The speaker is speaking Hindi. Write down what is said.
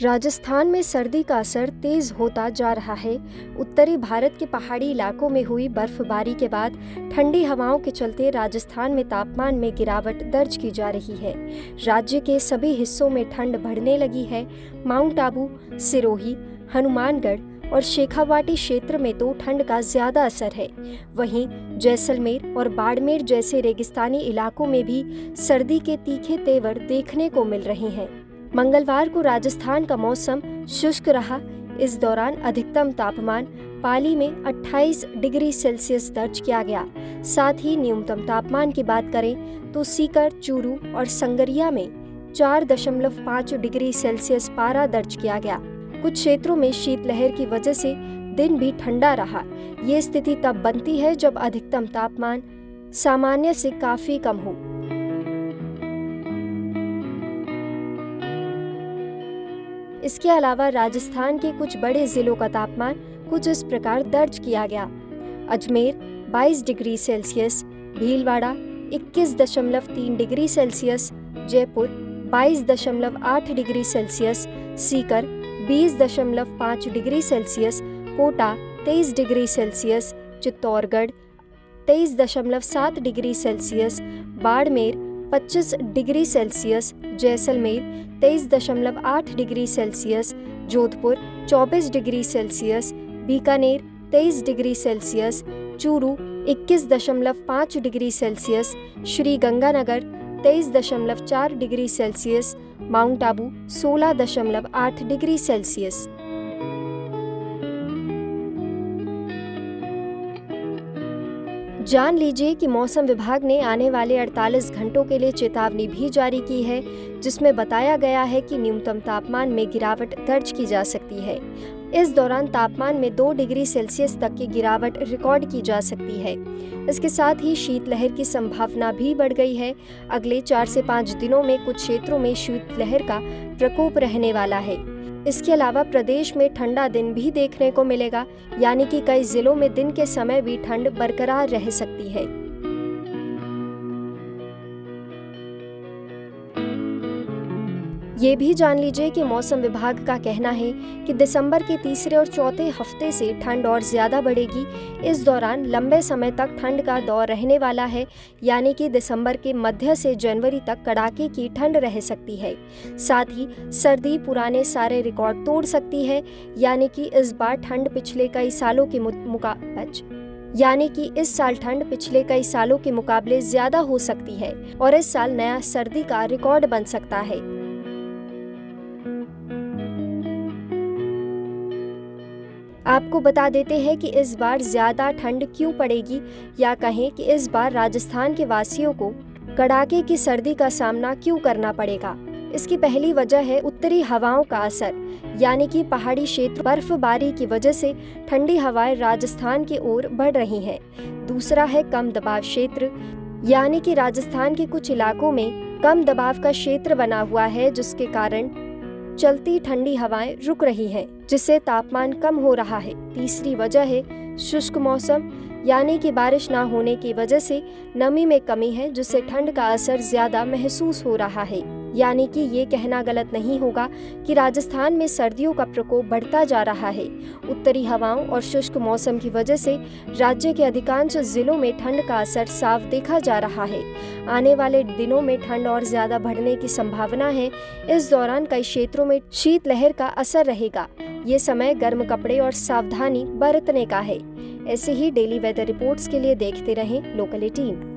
राजस्थान में सर्दी का असर तेज होता जा रहा है। उत्तरी भारत के पहाड़ी इलाकों में हुई बर्फबारी के बाद ठंडी हवाओं के चलते राजस्थान में तापमान में गिरावट दर्ज की जा रही है। राज्य के सभी हिस्सों में ठंड बढ़ने लगी है। माउंट आबू, सिरोही, हनुमानगढ़ और शेखावाटी क्षेत्र में तो ठंड का ज्यादा असर है। वहीं जैसलमेर और बाड़मेर जैसे रेगिस्तानी इलाकों में भी सर्दी के तीखे तेवर देखने को मिल रहे हैं। मंगलवार को राजस्थान का मौसम शुष्क रहा। इस दौरान अधिकतम तापमान पाली में 28 डिग्री सेल्सियस दर्ज किया गया। साथ ही न्यूनतम तापमान की बात करें तो सीकर, चूरू और संगरिया में 4.5 डिग्री सेल्सियस पारा दर्ज किया गया। कुछ क्षेत्रों में शीतलहर की वजह से दिन भी ठंडा रहा। ये स्थिति तब बनती है जब अधिकतम तापमान सामान्य से काफी कम हो। इसके अलावा राजस्थान के कुछ बड़े जिलों का तापमान कुछ इस प्रकार दर्ज किया गया। Ajmer 22 degree celsius, Bhilwara 21.3 degree celsius, Jaipur 22.8 degree celsius, Sikar 20.5 degree celsius, Kota 23 degree celsius, Chittorgarh 23.7 degree celsius, Barmer 25 degree celsius, Jaisalmer 23.8 degree celsius, Jodhpur 24 degree celsius, Bikaner 23 degree celsius, Churu 21.5 degree celsius, Shri Ganganagar 23.4 degree celsius, mount Abu 16.8 degree celsius. जान लीजिए कि मौसम विभाग ने आने वाले 48 घंटों के लिए चेतावनी भी जारी की है, जिसमें बताया गया है कि न्यूनतम तापमान में गिरावट दर्ज की जा सकती है। इस दौरान तापमान में 2 डिग्री सेल्सियस तक की गिरावट रिकॉर्ड की जा सकती है। इसके साथ ही शीतलहर की संभावना भी बढ़ गई है। अगले 4 से 5 दिनों में कुछ क्षेत्रों में शीतलहर का प्रकोप रहने वाला है। इसके अलावा प्रदेश में ठंडा दिन भी देखने को मिलेगा, यानी कि कई जिलों में दिन के समय भी ठंड बरकरार रह सकती है। ये भी जान लीजिए कि मौसम विभाग का कहना है कि दिसंबर के तीसरे और चौथे हफ्ते से ठंड और ज्यादा बढ़ेगी। इस दौरान लंबे समय तक ठंड का दौर रहने वाला है, यानी कि दिसंबर के मध्य से जनवरी तक कड़ाके की ठंड रह सकती है। साथ ही सर्दी पुराने सारे रिकॉर्ड तोड़ सकती है, यानी कि इस बार ठंड पिछले कई सालों के इस साल ठंड पिछले कई सालों के मुकाबले ज्यादा हो सकती है और इस साल नया सर्दी का रिकॉर्ड बन सकता है। आपको बता देते हैं कि इस बार ज्यादा ठंड क्यों पड़ेगी, या कहें कि इस बार राजस्थान के वासियों को कड़ाके की सर्दी का सामना क्यों करना पड़ेगा। इसकी पहली वजह है उत्तरी हवाओं का असर, यानी कि पहाड़ी क्षेत्र बर्फबारी की वजह से ठंडी हवाएं राजस्थान की ओर बढ़ रही हैं। दूसरा है कम दबाव क्षेत्र, यानी कि राजस्थान के कुछ इलाकों में कम दबाव का क्षेत्र बना हुआ है, जिसके कारण चलती ठंडी हवाएं रुक रही हैं, जिससे तापमान कम हो रहा है। तीसरी वजह है शुष्क मौसम, यानी कि बारिश ना होने की वजह से नमी में कमी है, जिससे ठंड का असर ज्यादा महसूस हो रहा है। यानी कि ये कहना गलत नहीं होगा कि राजस्थान में सर्दियों का प्रकोप बढ़ता जा रहा है। उत्तरी हवाओं और शुष्क मौसम की वजह से राज्य के अधिकांश जिलों में ठंड का असर साफ देखा जा रहा है। आने वाले दिनों में ठंड और ज्यादा बढ़ने की संभावना है। इस दौरान कई क्षेत्रों में शीतलहर का असर रहेगा। ये समय गर्म कपड़े और सावधानी बरतने का है। ऐसे ही डेली वेदर रिपोर्ट्स के लिए देखते रहें लोकल 18।